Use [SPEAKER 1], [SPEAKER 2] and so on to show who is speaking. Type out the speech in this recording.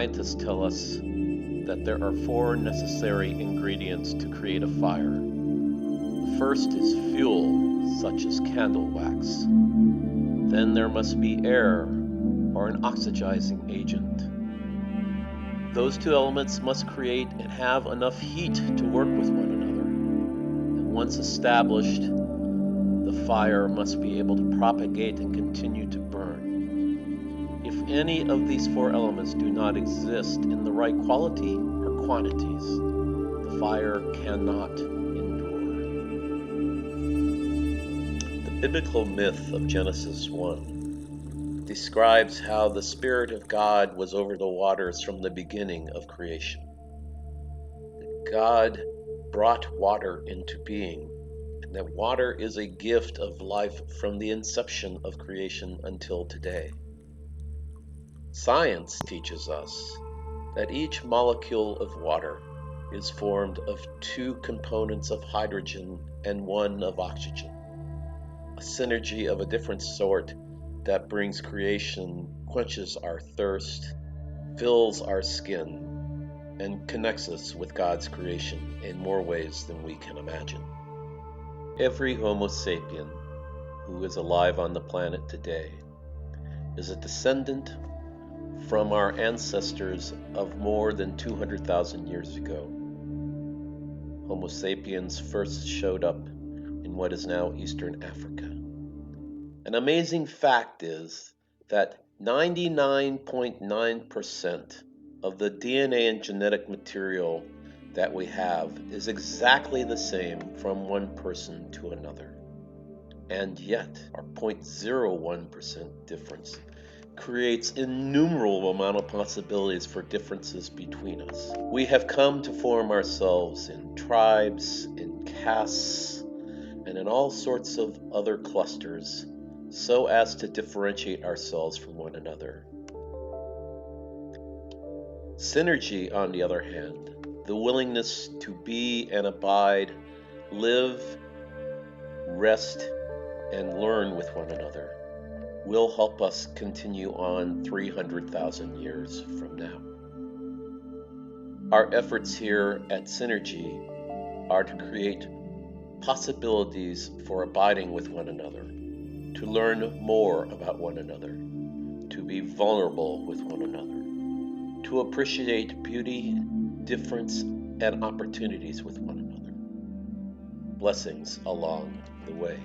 [SPEAKER 1] Scientists tell us that there are 4 necessary ingredients to create a fire. The first is fuel, such as candle wax. Then there must be air, or an oxidizing agent. Those 2 elements must create and have enough heat to work with one another. And once established, the fire must be able to propagate and continue to burn. If any of these 4 elements do not exist in the right quality or quantities, the fire cannot endure. The biblical myth of Genesis 1 describes how the Spirit of God was over the waters from the beginning of creation. God brought water into being, and that water is a gift of life from the inception of creation until today. Science teaches us that each molecule of water is formed of 2 components of hydrogen and 1 of oxygen, a synergy of a different sort that brings creation, quenches our thirst, fills our skin, and connects us with God's creation in more ways than we can imagine. Every Homo sapien who is alive on the planet today is a descendant from our ancestors of more than 200,000 years ago. Homo sapiens first showed up in what is now Eastern Africa. An amazing fact is that 99.9% of the DNA and genetic material that we have is exactly the same from one person to another. And yet, our 0.01% difference creates innumerable amount of possibilities for differences between us. We have come to form ourselves in tribes, in castes, and in all sorts of other clusters, so as to differentiate ourselves from one another. SinRGy, on the other hand, the willingness to be and abide, live, rest, and learn with one another, will help us continue on 300,000 years from now. Our efforts here at SinRGy are to create possibilities for abiding with one another, to learn more about one another, to be vulnerable with one another, to appreciate beauty, difference, and opportunities with one another. Blessings along the way.